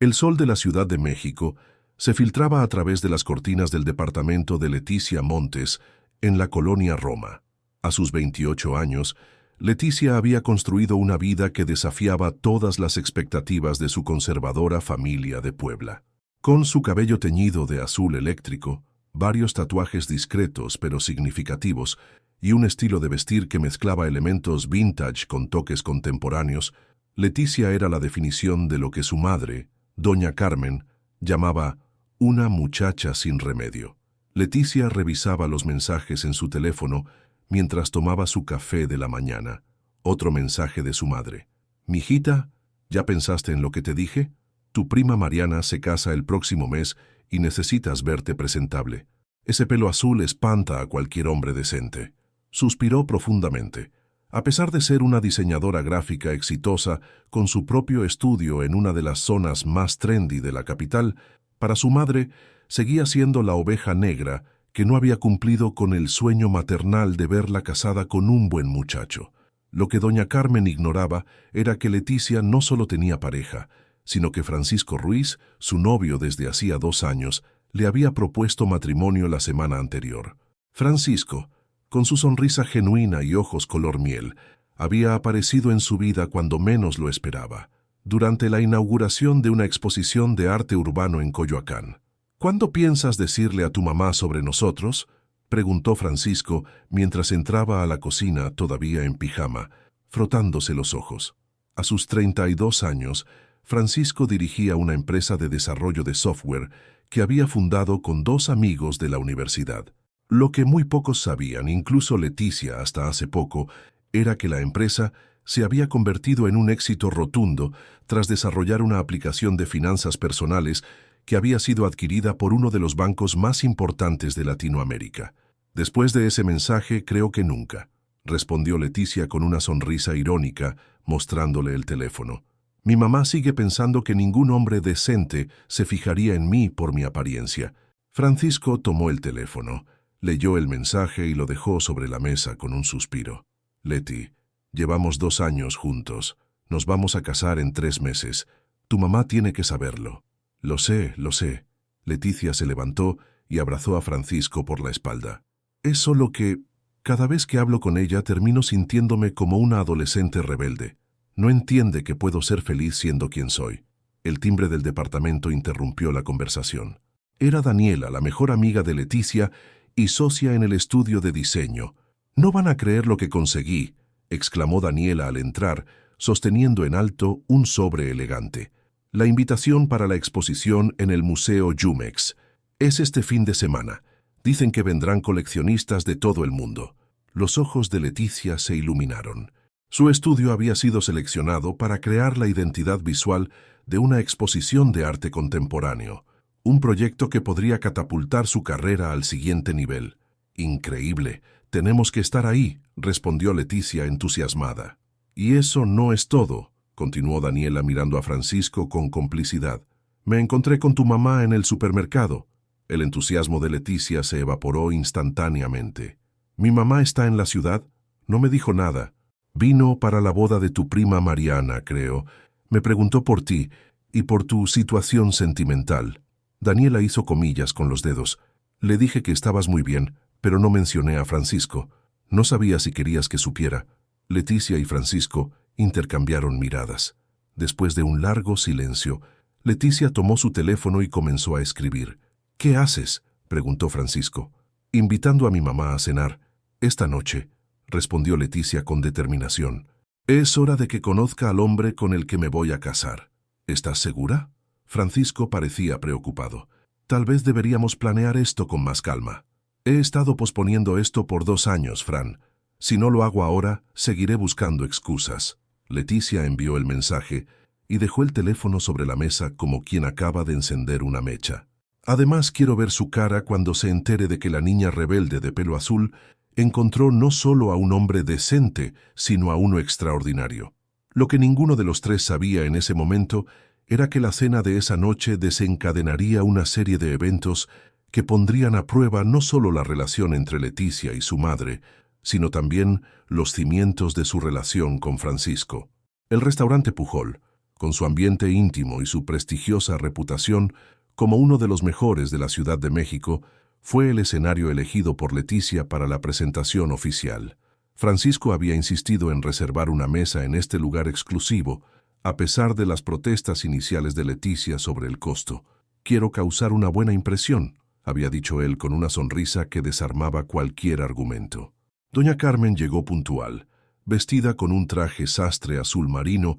El sol de la Ciudad de México se filtraba a través de las cortinas del departamento de Leticia Montes en la colonia Roma. A sus 28 años, Leticia había construido una vida que desafiaba todas las expectativas de su conservadora familia de Puebla. Con su cabello teñido de azul eléctrico, varios tatuajes discretos pero significativos y un estilo de vestir que mezclaba elementos vintage con toques contemporáneos, Leticia era la definición de lo que su madre, doña Carmen, llamaba una muchacha sin remedio. Leticia revisaba los mensajes en su teléfono mientras tomaba su café de la mañana. Otro mensaje de su madre. «Mijita, ¿ya pensaste en lo que te dije? Tu prima Mariana se casa el próximo mes y necesitas verte presentable. Ese pelo azul espanta a cualquier hombre decente». Suspiró profundamente. A pesar de ser una diseñadora gráfica exitosa con su propio estudio en una de las zonas más trendy de la capital, para su madre seguía siendo la oveja negra que no había cumplido con el sueño maternal de verla casada con un buen muchacho. Lo que doña Carmen ignoraba era que Leticia no solo tenía pareja, sino que Francisco Ruiz, su novio desde hacía 2 años, le había propuesto matrimonio la semana anterior. Francisco, con su sonrisa genuina y ojos color miel, había aparecido en su vida cuando menos lo esperaba, durante la inauguración de una exposición de arte urbano en Coyoacán. «¿Cuándo piensas decirle a tu mamá sobre nosotros?», preguntó Francisco mientras entraba a la cocina todavía en pijama, frotándose los ojos. A sus 32 años, Francisco dirigía una empresa de desarrollo de software que había fundado con 2 amigos de la universidad. Lo que muy pocos sabían, incluso Leticia hasta hace poco, era que la empresa se había convertido en un éxito rotundo tras desarrollar una aplicación de finanzas personales que había sido adquirida por uno de los bancos más importantes de Latinoamérica. «Después de ese mensaje, creo que nunca», respondió Leticia con una sonrisa irónica, mostrándole el teléfono. «Mi mamá sigue pensando que ningún hombre decente se fijaría en mí por mi apariencia». Francisco tomó el teléfono, leyó el mensaje y lo dejó sobre la mesa con un suspiro. «Leti, llevamos 2 años juntos. Nos vamos a casar en 3 meses. Tu mamá tiene que saberlo». Lo sé. Leticia se levantó y abrazó a Francisco por la espalda. «Es solo que, cada vez que hablo con ella termino sintiéndome como una adolescente rebelde. No entiende que puedo ser feliz siendo quien soy». El timbre del departamento interrumpió la conversación. Era Daniela, la mejor amiga de Leticia y socia en el estudio de diseño. «No van a creer lo que conseguí», exclamó Daniela al entrar, sosteniendo en alto un sobre elegante. «La invitación para la exposición en el Museo Jumex. Es este fin de semana. Dicen que vendrán coleccionistas de todo el mundo». Los ojos de Leticia se iluminaron. Su estudio había sido seleccionado para crear la identidad visual de una exposición de arte contemporáneo, un proyecto que podría catapultar su carrera al siguiente nivel. «Increíble. Tenemos que estar ahí», respondió Leticia entusiasmada. «Y eso no es todo», continuó Daniela mirando a Francisco con complicidad. «Me encontré con tu mamá en el supermercado». El entusiasmo de Leticia se evaporó instantáneamente. «¿Mi mamá está en la ciudad? No me dijo nada. Vino para la boda de tu prima Mariana, creo. Me preguntó por ti y por tu situación sentimental». Daniela hizo comillas con los dedos. «Le dije que estabas muy bien, pero no mencioné a Francisco. No sabía si querías que supiera». Leticia y Francisco intercambiaron miradas. Después de un largo silencio, Leticia tomó su teléfono y comenzó a escribir. «¿Qué haces?», preguntó Francisco. «Invitando a mi mamá a cenar. Esta noche», respondió Leticia con determinación. «Es hora de que conozca al hombre con el que me voy a casar». «¿Estás segura?». Francisco parecía preocupado. «Tal vez deberíamos planear esto con más calma. He estado posponiendo esto por 2 años, Fran. Si no lo hago ahora, seguiré buscando excusas». Leticia envió el mensaje y dejó el teléfono sobre la mesa como quien acaba de encender una mecha. «Además, quiero ver su cara cuando se entere de que la niña rebelde de pelo azul encontró no solo a un hombre decente, sino a uno extraordinario». Lo que ninguno de los 3 sabía en ese momento era que la cena de esa noche desencadenaría una serie de eventos que pondrían a prueba no solo la relación entre Leticia y su madre, sino también los cimientos de su relación con Francisco. El restaurante Pujol, Con su ambiente íntimo y su prestigiosa reputación como uno de los mejores de la Ciudad de México, fue el escenario elegido por Leticia para la presentación oficial. Francisco había insistido en reservar una mesa en este lugar exclusivo, a pesar de las protestas iniciales de Leticia sobre el costo. «Quiero causar una buena impresión», había dicho él con una sonrisa que desarmaba cualquier argumento. Doña Carmen llegó puntual, vestida con un traje sastre azul marino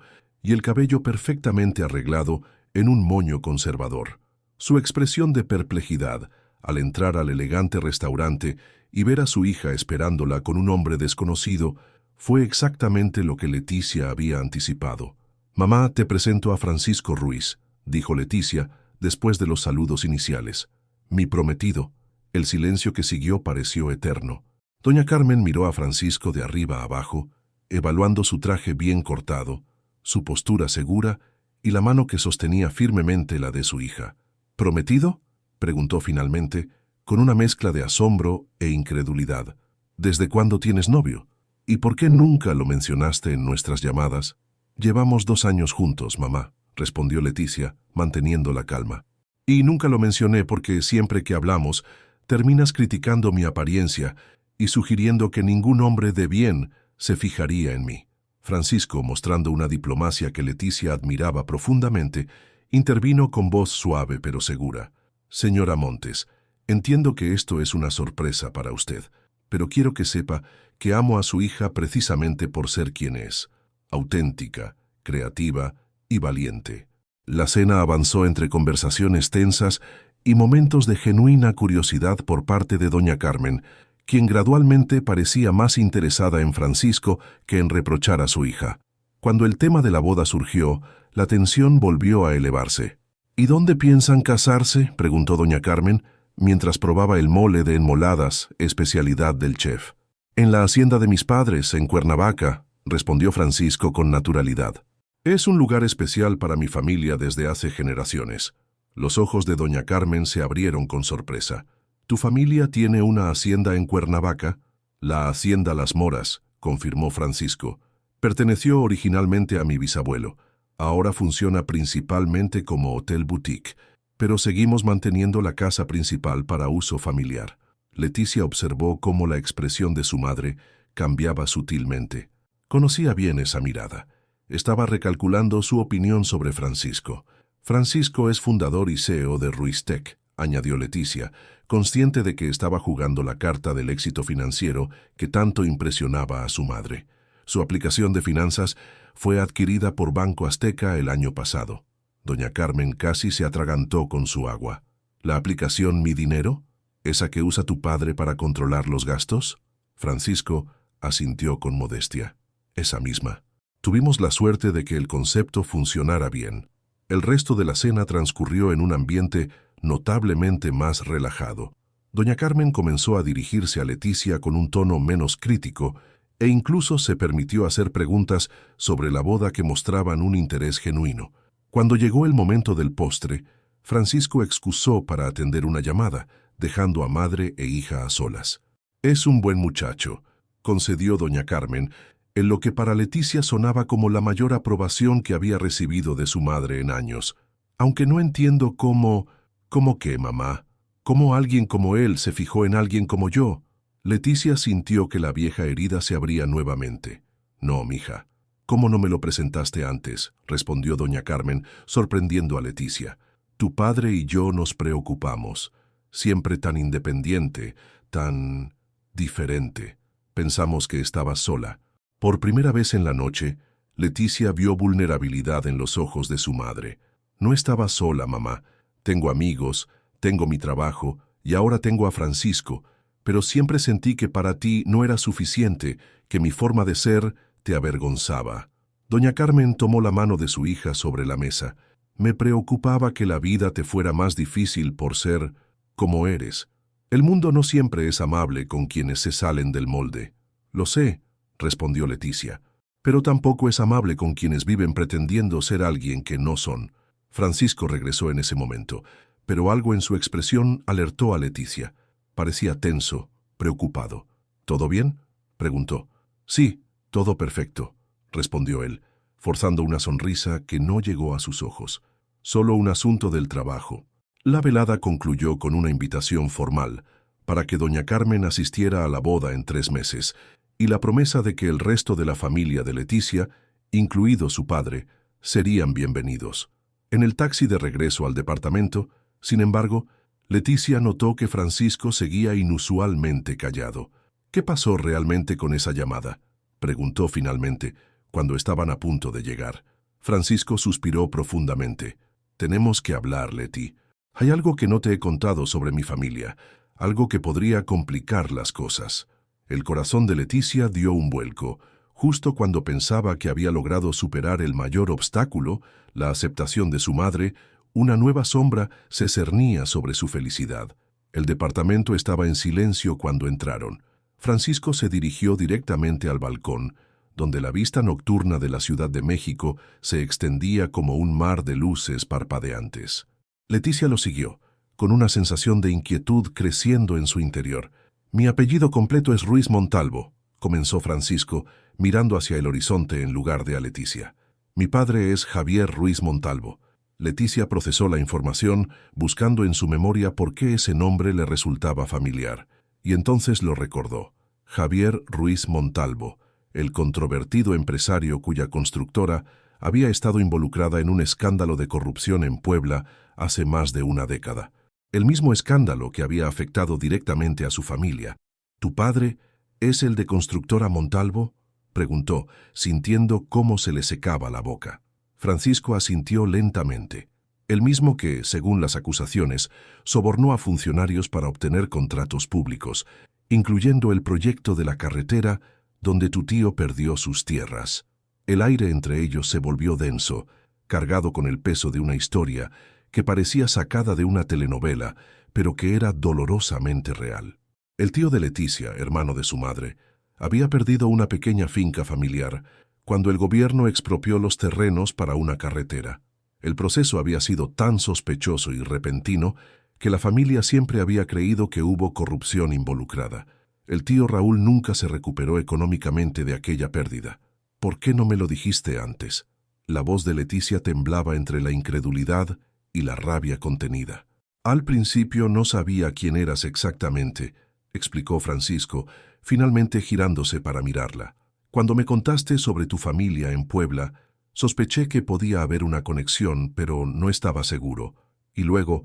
y el cabello perfectamente arreglado en un moño conservador. Su expresión de perplejidad al entrar al elegante restaurante y ver a su hija esperándola con un hombre desconocido fue exactamente lo que Leticia había anticipado. «Mamá, te presento a Francisco Ruiz», dijo Leticia después de los saludos iniciales. «Mi prometido». El silencio que siguió pareció eterno. Doña Carmen miró a Francisco de arriba a abajo, evaluando su traje bien cortado, su postura segura y la mano que sostenía firmemente la de su hija. «¿Prometido?», preguntó finalmente, con una mezcla de asombro e incredulidad. «¿Desde cuándo tienes novio? ¿Y por qué nunca lo mencionaste en nuestras llamadas?» «Llevamos 2 años juntos, mamá», respondió Leticia, manteniendo la calma. «Y nunca lo mencioné porque siempre que hablamos, terminas criticando mi apariencia y sugiriendo que ningún hombre de bien se fijaría en mí». Francisco, mostrando una diplomacia que Leticia admiraba profundamente, intervino con voz suave pero segura. «Señora Montes, entiendo que esto es una sorpresa para usted, pero quiero que sepa que amo a su hija precisamente por ser quien es, auténtica, creativa y valiente». La cena avanzó entre conversaciones tensas y momentos de genuina curiosidad por parte de doña Carmen, quien gradualmente parecía más interesada en Francisco que en reprochar a su hija. Cuando el tema de la boda surgió, la tensión volvió a elevarse. «¿Y dónde piensan casarse?», preguntó doña Carmen, mientras probaba el mole de enmoladas, especialidad del chef. «En la hacienda de mis padres, en Cuernavaca», respondió Francisco con naturalidad. «Es un lugar especial para mi familia desde hace generaciones». Los ojos de doña Carmen se abrieron con sorpresa. «¿Tu familia tiene una hacienda en Cuernavaca?» «La hacienda Las Moras», confirmó Francisco. «Perteneció originalmente a mi bisabuelo. Ahora funciona principalmente como hotel boutique, pero seguimos manteniendo la casa principal para uso familiar». Leticia observó cómo la expresión de su madre cambiaba sutilmente. Conocía bien esa mirada. Estaba recalculando su opinión sobre Francisco. «Francisco es fundador y CEO de Ruistec», añadió Leticia, consciente de que estaba jugando la carta del éxito financiero que tanto impresionaba a su madre. Su aplicación de finanzas fue adquirida por Banco Azteca el año pasado. Doña Carmen casi se atragantó con su agua. «¿La aplicación Mi Dinero? ¿Esa que usa tu padre para controlar los gastos?» Francisco asintió con modestia. «Esa misma». Tuvimos la suerte de que el concepto funcionara bien. El resto de la cena transcurrió en un ambiente notablemente más relajado. Doña Carmen comenzó a dirigirse a Leticia con un tono menos crítico e incluso se permitió hacer preguntas sobre la boda que mostraban un interés genuino. Cuando llegó el momento del postre, Francisco excusó para atender una llamada, dejando a madre e hija a solas. «Es un buen muchacho», concedió doña Carmen, en lo que para Leticia sonaba como la mayor aprobación que había recibido de su madre en años. «Aunque no entiendo cómo... ¿Cómo qué, mamá? ¿Cómo alguien como él se fijó en alguien como yo?» Leticia sintió que la vieja herida se abría nuevamente. «No, mija. ¿Cómo no me lo presentaste antes?», respondió doña Carmen, sorprendiendo a Leticia. «Tu padre y yo nos preocupamos. Siempre tan independiente, tan... diferente. Pensamos que estabas sola». Por primera vez en la noche, Leticia vio vulnerabilidad en los ojos de su madre. «No estaba sola, mamá. Tengo amigos, tengo mi trabajo y ahora tengo a Francisco, pero siempre sentí que para ti no era suficiente, que mi forma de ser te avergonzaba». Doña Carmen tomó la mano de su hija sobre la mesa. «Me preocupaba que la vida te fuera más difícil por ser como eres. El mundo no siempre es amable con quienes se salen del molde». «Lo sé», respondió Leticia, «pero tampoco es amable con quienes viven pretendiendo ser alguien que no son». Francisco regresó en ese momento, pero algo en su expresión alertó a Leticia. Parecía tenso, preocupado. «¿Todo bien?», preguntó. «Sí, todo perfecto», respondió él. forzando una sonrisa que no llegó a sus ojos. Solo un asunto del trabajo. La velada concluyó con una invitación formal para que doña Carmen asistiera a la boda en 3 meses y la promesa de que el resto de la familia de Leticia, incluido su padre, serían bienvenidos. En el taxi de regreso al departamento, sin embargo, Leticia notó que Francisco seguía inusualmente callado. ¿Qué pasó realmente con esa llamada?, preguntó finalmente, cuando estaban a punto de llegar. Francisco suspiró profundamente. Tenemos que hablar, Leti. Hay algo que no te he contado sobre mi familia, algo que podría complicar las cosas. El corazón de Leticia dio un vuelco, justo cuando pensaba que había logrado superar el mayor obstáculo, la aceptación de su madre. Una nueva sombra se cernía sobre su felicidad. El departamento estaba en silencio cuando entraron. Francisco se dirigió directamente al balcón, donde la vista nocturna de la Ciudad de México se extendía como un mar de luces parpadeantes. Leticia lo siguió, con una sensación de inquietud creciendo en su interior. «Mi apellido completo es Ruiz Montalvo», comenzó Francisco, mirando hacia el horizonte en lugar de a Leticia. «Mi padre es Javier Ruiz Montalvo». Leticia procesó la información, buscando en su memoria por qué ese nombre le resultaba familiar, y entonces lo recordó. Javier Ruiz Montalvo, el controvertido empresario cuya constructora había estado involucrada en un escándalo de corrupción en Puebla hace más de una década. El mismo escándalo que había afectado directamente a su familia. «¿Tu padre es el de Constructora Montalvo?», preguntó, sintiendo cómo se le secaba la boca. Francisco asintió lentamente. El mismo que, según las acusaciones, sobornó a funcionarios para obtener contratos públicos, incluyendo el proyecto de la carretera donde tu tío perdió sus tierras. El aire entre ellos se volvió denso, cargado con el peso de una historia que parecía sacada de una telenovela, pero que era dolorosamente real. El tío de Leticia, hermano de su madre, había perdido una pequeña finca familiar cuando el gobierno expropió los terrenos para una carretera. El proceso había sido tan sospechoso y repentino que la familia siempre había creído que hubo corrupción involucrada. El tío Raúl nunca se recuperó económicamente de aquella pérdida. «¿Por qué no me lo dijiste antes?». La voz de Leticia temblaba entre la incredulidad y la rabia contenida. «Al principio no sabía quién eras exactamente», explicó Francisco, finalmente girándose para mirarla. «Cuando me contaste sobre tu familia en Puebla, sospeché que podía haber una conexión, pero no estaba seguro. Y luego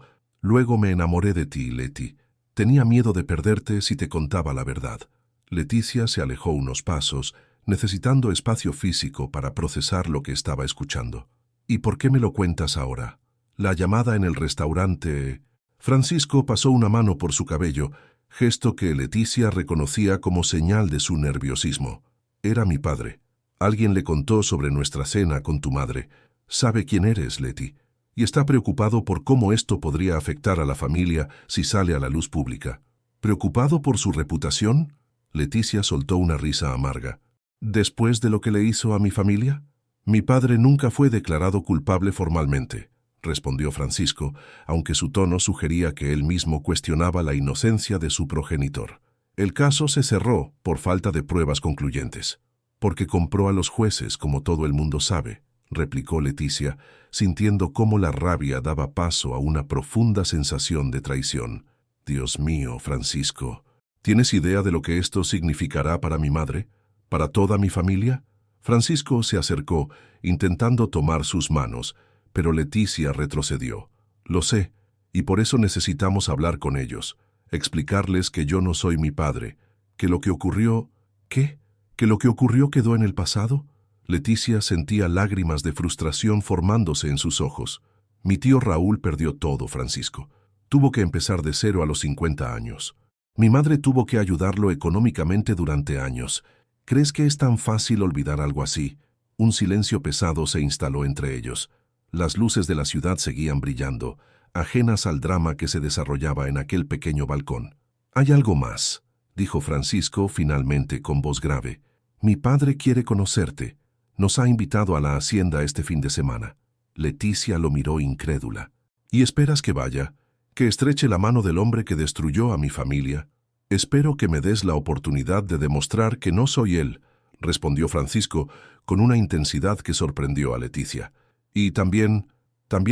me enamoré de ti, Leti. Tenía miedo de perderte si te contaba la verdad». Leticia se alejó unos pasos, necesitando espacio físico para procesar lo que estaba escuchando. «¿Y por qué me lo cuentas ahora? La llamada en el restaurante...». Francisco pasó una mano por su cabello, gesto que Leticia reconocía como señal de su nerviosismo. «Era mi padre. Alguien le contó sobre nuestra cena con tu madre. Sabe quién eres, Leti, y está preocupado por cómo esto podría afectar a la familia si sale a la luz pública». «¿Preocupado por su reputación?». Leticia soltó una risa amarga. «¿Después de lo que le hizo a mi familia?». «Mi padre nunca fue declarado culpable formalmente», respondió Francisco, aunque su tono sugería que él mismo cuestionaba la inocencia de su progenitor. «El caso se cerró por falta de pruebas concluyentes». «Porque compró a los jueces, como todo el mundo sabe», replicó Leticia, sintiendo cómo la rabia daba paso a una profunda sensación de traición. «Dios mío, Francisco, ¿tienes idea de lo que esto significará para mi madre? ¿Para toda mi familia?». Francisco se acercó, intentando tomar sus manos, pero Leticia retrocedió. «Lo sé, y por eso necesitamos hablar con ellos, explicarles que yo no soy mi padre, que lo que ocurrió...». «¿Qué? ¿Que lo que ocurrió quedó en el pasado?». Leticia sentía lágrimas de frustración formándose en sus ojos. «Mi tío Raúl perdió todo, Francisco. Tuvo que empezar de cero a los 50 años. Mi madre tuvo que ayudarlo económicamente durante años. ¿Crees que es tan fácil olvidar algo así?». Un silencio pesado se instaló entre ellos. Las luces de la ciudad seguían brillando, ajenas al drama que se desarrollaba en aquel pequeño balcón. «Hay algo más», dijo Francisco finalmente con voz grave. «Mi padre quiere conocerte. Nos ha invitado a la hacienda este fin de semana». Leticia lo miró incrédula. «¿Y esperas que vaya? ¿Que estreche la mano del hombre que destruyó a mi familia?». «Espero que me des la oportunidad de demostrar que no soy él», respondió Francisco, con una intensidad que sorprendió a Leticia. Y también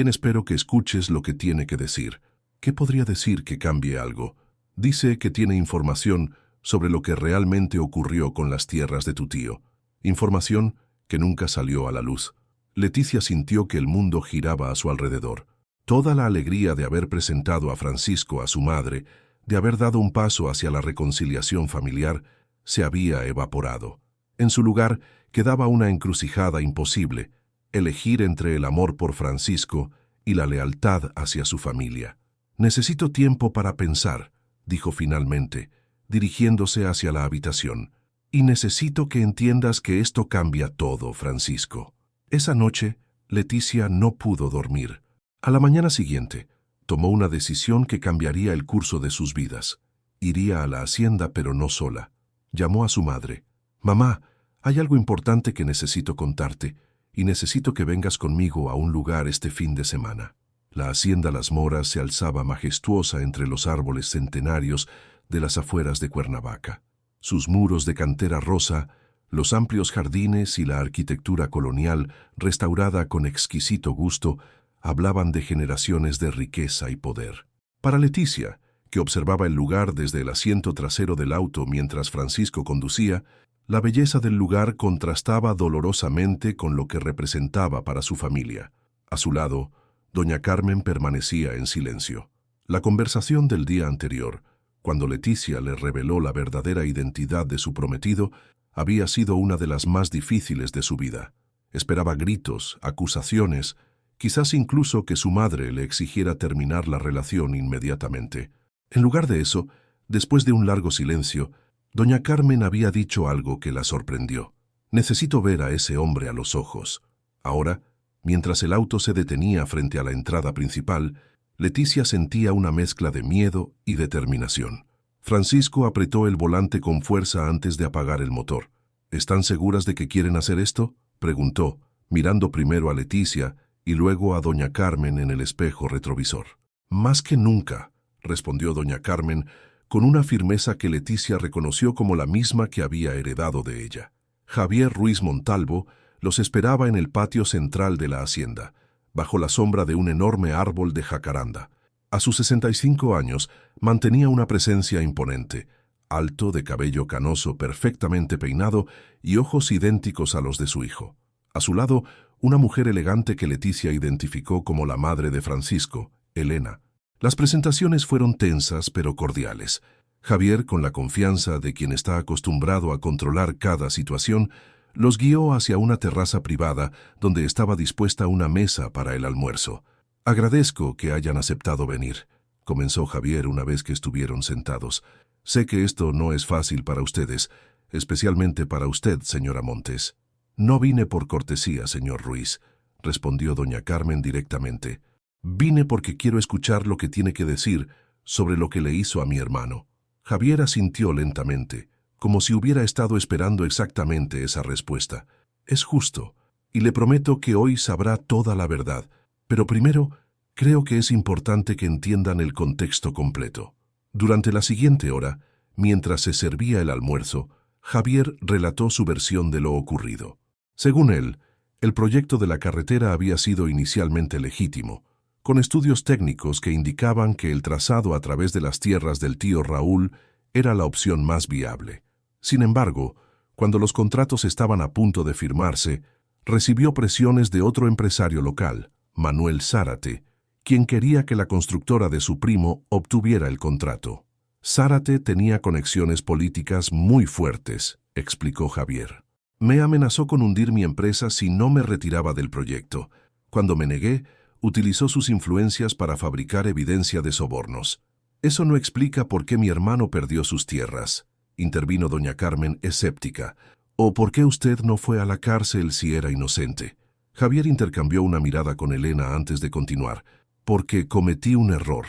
espero que escuches lo que tiene que decir. ¿Qué podría decir que cambie algo? Dice que tiene información sobre lo que realmente ocurrió con las tierras de tu tío. Información que nunca salió a la luz. Leticia sintió que el mundo giraba a su alrededor. Toda la alegría de haber presentado a Francisco a su madre, de haber dado un paso hacia la reconciliación familiar, se había evaporado. En su lugar quedaba una encrucijada imposible, elegir entre el amor por Francisco y la lealtad hacia su familia. «Necesito tiempo para pensar», dijo finalmente, dirigiéndose hacia la habitación. «Y necesito que entiendas que esto cambia todo, Francisco». Esa noche, Leticia no pudo dormir. A la mañana siguiente, tomó una decisión que cambiaría el curso de sus vidas. Iría a la hacienda, pero no sola. Llamó a su madre. «Mamá, hay algo importante que necesito contarte, y necesito que vengas conmigo a un lugar este fin de semana». La hacienda Las Moras se alzaba majestuosa entre los árboles centenarios de las afueras de Cuernavaca. Sus muros de cantera rosa, los amplios jardines y la arquitectura colonial, restaurada con exquisito gusto, hablaban de generaciones de riqueza y poder. Para Leticia, que observaba el lugar desde el asiento trasero del auto mientras Francisco conducía, la belleza del lugar contrastaba dolorosamente con lo que representaba para su familia. A su lado, doña Carmen permanecía en silencio. La conversación del día anterior, cuando Leticia le reveló la verdadera identidad de su prometido, había sido una de las más difíciles de su vida. Esperaba gritos, acusaciones, quizás incluso que su madre le exigiera terminar la relación inmediatamente. En lugar de eso, después de un largo silencio, doña Carmen había dicho algo que la sorprendió. «Necesito ver a ese hombre a los ojos». Ahora, mientras el auto se detenía frente a la entrada principal, Leticia sentía una mezcla de miedo y determinación. Francisco apretó el volante con fuerza antes de apagar el motor. «¿Están seguras de que quieren hacer esto?», preguntó, mirando primero a Leticia y luego a doña Carmen en el espejo retrovisor. «Más que nunca», respondió doña Carmen, con una firmeza que Leticia reconoció como la misma que había heredado de ella. Javier Ruiz Montalvo los esperaba en el patio central de la hacienda, bajo la sombra de un enorme árbol de jacaranda. A sus 65 años mantenía una presencia imponente, alto, de cabello canoso perfectamente peinado y ojos idénticos a los de su hijo. A su lado, una mujer elegante que Leticia identificó como la madre de Francisco, Elena. Las presentaciones fueron tensas pero cordiales. Javier, con la confianza de quien está acostumbrado a controlar cada situación, los guió hacia una terraza privada donde estaba dispuesta una mesa para el almuerzo. «Agradezco que hayan aceptado venir», comenzó Javier una vez que estuvieron sentados. «Sé que esto no es fácil para ustedes, especialmente para usted, señora Montes». «No vine por cortesía, señor Ruiz», respondió doña Carmen directamente. «Vine porque quiero escuchar lo que tiene que decir sobre lo que le hizo a mi hermano». Javier asintió lentamente, como si hubiera estado esperando exactamente esa respuesta. «Es justo, y le prometo que hoy sabrá toda la verdad, pero primero creo que es importante que entiendan el contexto completo». Durante la siguiente hora, mientras se servía el almuerzo, Javier relató su versión de lo ocurrido. Según él, el proyecto de la carretera había sido inicialmente legítimo, con estudios técnicos que indicaban que el trazado a través de las tierras del tío Raúl era la opción más viable. Sin embargo, cuando los contratos estaban a punto de firmarse, recibió presiones de otro empresario local, Manuel Zárate, quien quería que la constructora de su primo obtuviera el contrato. Zárate tenía conexiones políticas muy fuertes, explicó Javier. «Me amenazó con hundir mi empresa si no me retiraba del proyecto. Cuando me negué, utilizó sus influencias para fabricar evidencia de sobornos. Eso no explica por qué mi hermano perdió sus tierras», intervino doña Carmen escéptica. «¿O por qué usted no fue a la cárcel si era inocente?» Javier intercambió una mirada con Elena antes de continuar. «Porque cometí un error.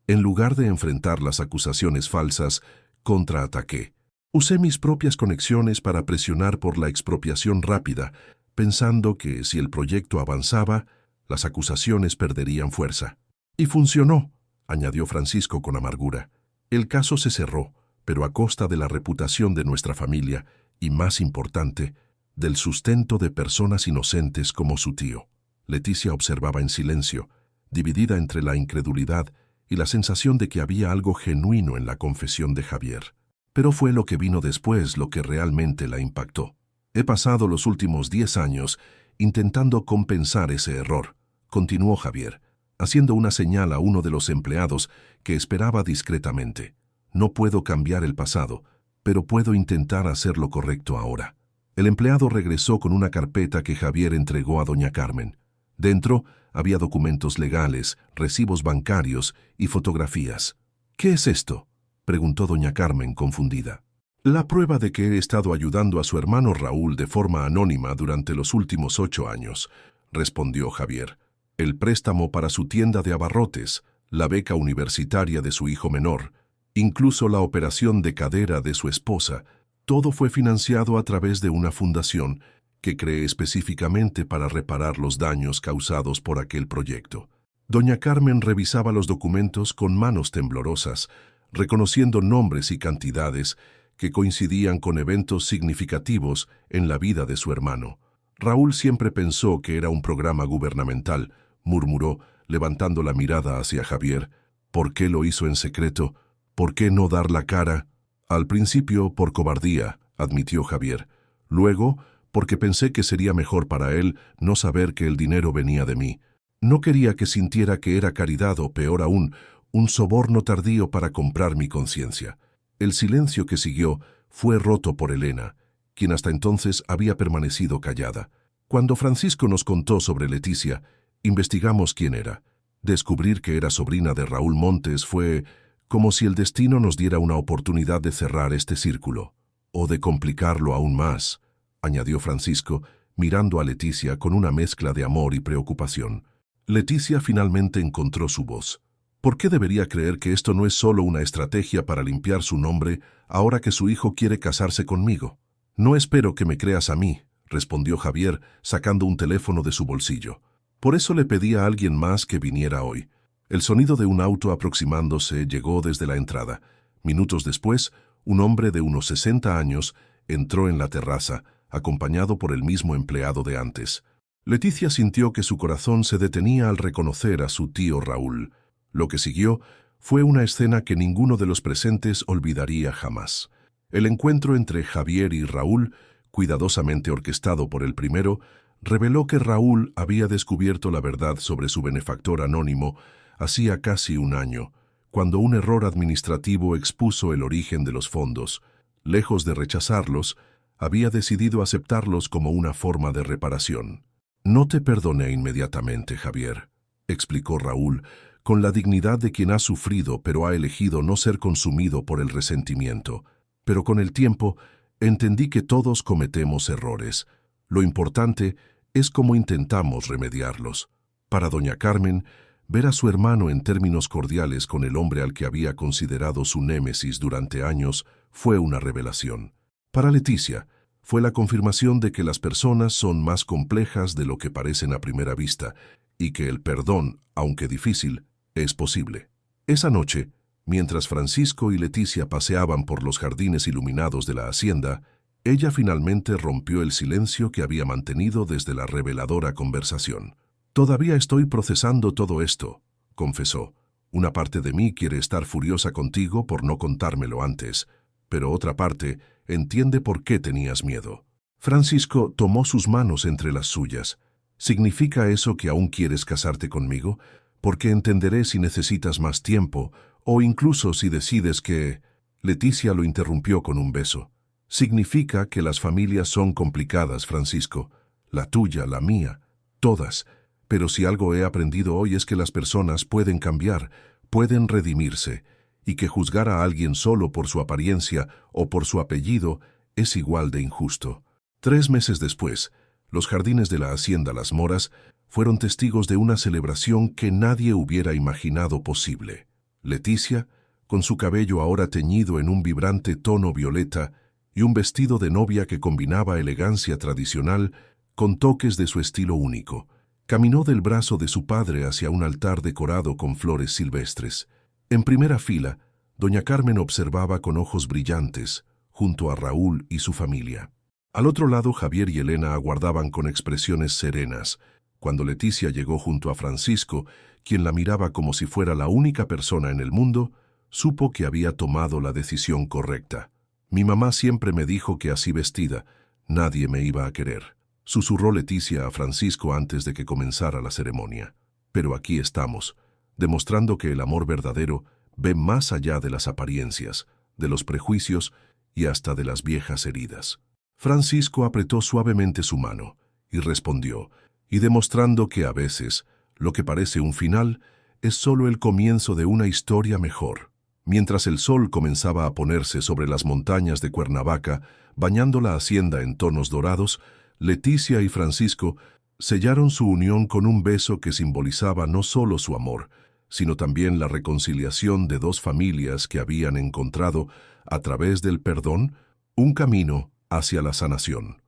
En lugar de enfrentar las acusaciones falsas, contraataqué. Usé mis propias conexiones para presionar por la expropiación rápida, pensando que si el proyecto avanzaba, las acusaciones perderían fuerza. Y funcionó», añadió Francisco con amargura. «El caso se cerró, pero a costa de la reputación de nuestra familia y, más importante, del sustento de personas inocentes como su tío. Leticia observaba en silencio, dividida entre la incredulidad y la sensación de que había algo genuino en la confesión de Javier. Pero fue lo que vino después lo que realmente la impactó. He pasado los últimos 10 años intentando compensar ese error, continuó Javier, haciendo una señal a uno de los empleados que esperaba discretamente. No puedo cambiar el pasado, pero puedo intentar hacer lo correcto ahora. El empleado regresó con una carpeta que Javier entregó a doña Carmen. Dentro había documentos legales, recibos bancarios y fotografías. ¿Qué es esto?, preguntó doña Carmen confundida. La prueba de que he estado ayudando a su hermano Raúl de forma anónima durante los últimos 8 años, respondió Javier. El préstamo para su tienda de abarrotes, la beca universitaria de su hijo menor, incluso la operación de cadera de su esposa, todo fue financiado a través de una fundación que creé específicamente para reparar los daños causados por aquel proyecto. Doña Carmen revisaba los documentos con manos temblorosas, reconociendo nombres y cantidades que coincidían con eventos significativos en la vida de su hermano. Raúl siempre pensó que era un programa gubernamental, murmuró, levantando la mirada hacia Javier. ¿Por qué lo hizo en secreto? ¿Por qué no dar la cara? Al principio, por cobardía, admitió Javier. Luego, porque pensé que sería mejor para él no saber que el dinero venía de mí. No quería que sintiera que era caridad o, peor aún, un soborno tardío para comprar mi conciencia. El silencio que siguió fue roto por Elena, quien hasta entonces había permanecido callada. Cuando Francisco nos contó sobre Leticia, investigamos quién era. Descubrir que era sobrina de Raúl Montes fue como si el destino nos diera una oportunidad de cerrar este círculo, o de complicarlo aún más, añadió Francisco, mirando a Leticia con una mezcla de amor y preocupación. Leticia finalmente encontró su voz. ¿Por qué debería creer que esto no es solo una estrategia para limpiar su nombre ahora que su hijo quiere casarse conmigo? No espero que me creas a mí, respondió Javier, sacando un teléfono de su bolsillo. Por eso le pedí a alguien más que viniera hoy. El sonido de un auto aproximándose llegó desde la entrada. Minutos después, un hombre de unos 60 años entró en la terraza, acompañado por el mismo empleado de antes. Leticia sintió que su corazón se detenía al reconocer a su tío Raúl. Lo que siguió fue una escena que ninguno de los presentes olvidaría jamás. El encuentro entre Javier y Raúl, cuidadosamente orquestado por el primero, reveló que Raúl había descubierto la verdad sobre su benefactor anónimo hacía casi un año, cuando un error administrativo expuso el origen de los fondos. Lejos de rechazarlos, había decidido aceptarlos como una forma de reparación. No te perdoné inmediatamente, Javier, explicó Raúl, con la dignidad de quien ha sufrido pero ha elegido no ser consumido por el resentimiento. Pero con el tiempo, entendí que todos cometemos errores. Lo importante es cómo intentamos remediarlos. Para doña Carmen, ver a su hermano en términos cordiales con el hombre al que había considerado su némesis durante años fue una revelación. Para Leticia, fue la confirmación de que las personas son más complejas de lo que parecen a primera vista y que el perdón, aunque difícil, es posible. Esa noche, mientras Francisco y Leticia paseaban por los jardines iluminados de la hacienda, ella finalmente rompió el silencio que había mantenido desde la reveladora conversación. «Todavía estoy procesando todo esto», confesó. «Una parte de mí quiere estar furiosa contigo por no contármelo antes, pero otra parte entiende por qué tenías miedo». Francisco tomó sus manos entre las suyas. «¿Significa eso que aún quieres casarte conmigo? Porque entenderé si necesitas más tiempo, o incluso si decides que...» Leticia lo interrumpió con un beso. «Significa que las familias son complicadas, Francisco. La tuya, la mía, todas. Pero si algo he aprendido hoy es que las personas pueden cambiar, pueden redimirse, y que juzgar a alguien solo por su apariencia o por su apellido es igual de injusto». 3 meses después, los jardines de la hacienda Las Moras fueron testigos de una celebración que nadie hubiera imaginado posible. Leticia, con su cabello ahora teñido en un vibrante tono violeta y un vestido de novia que combinaba elegancia tradicional con toques de su estilo único, caminó del brazo de su padre hacia un altar decorado con flores silvestres. En primera fila, doña Carmen observaba con ojos brillantes, junto a Raúl y su familia. Al otro lado, Javier y Elena aguardaban con expresiones serenas. Cuando Leticia llegó junto a Francisco, quien la miraba como si fuera la única persona en el mundo, supo que había tomado la decisión correcta. Mi mamá siempre me dijo que así vestida, nadie me iba a querer, susurró Leticia a Francisco antes de que comenzara la ceremonia. Pero aquí estamos, demostrando que el amor verdadero ve más allá de las apariencias, de los prejuicios y hasta de las viejas heridas. Francisco apretó suavemente su mano y respondió, y demostrando que a veces lo que parece un final es solo el comienzo de una historia mejor. Mientras el sol comenzaba a ponerse sobre las montañas de Cuernavaca, bañando la hacienda en tonos dorados, Leticia y Francisco sellaron su unión con un beso que simbolizaba no solo su amor, sino también la reconciliación de dos familias que habían encontrado, a través del perdón, un camino hacia la sanación.